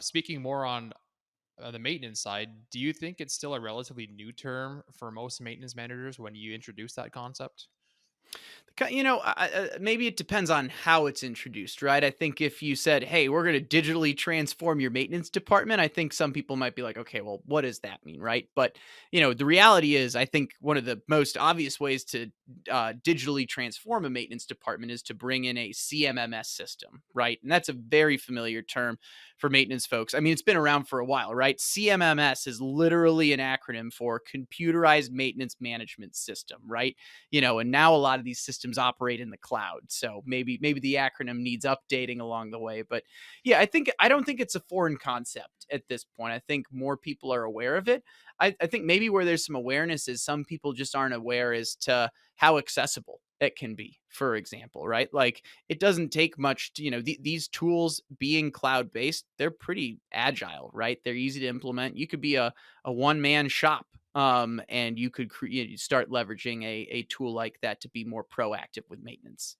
Speaking more on the maintenance side, do you think it's still a relatively new term for most maintenance managers when you introduce that concept? Maybe it depends on how it's introduced, right? I think if you said, "Hey, we're going to digitally transform your maintenance department," I think some people might be like, "Okay, well, what does that mean?" Right? But the reality is, I think one of the most obvious ways to digitally transform a maintenance department is to bring in a CMMS system, right? And that's a very familiar term for maintenance folks. I mean, it's been around for a while, right? CMMS is literally an acronym for Computerized Maintenance Management System, right? And now a lot of these systems operate in the cloud, so maybe the acronym needs updating along the way. But yeah, I don't think it's a foreign concept at this point. I think more people are aware of it. I think maybe where there's some awareness is some people just aren't aware as to how accessible it can be, for example, right? Like, it doesn't take much to, these tools being cloud based, they're pretty agile, right? They're easy to implement. You could be a one man shop, and you could start leveraging a tool like that to be more proactive with maintenance.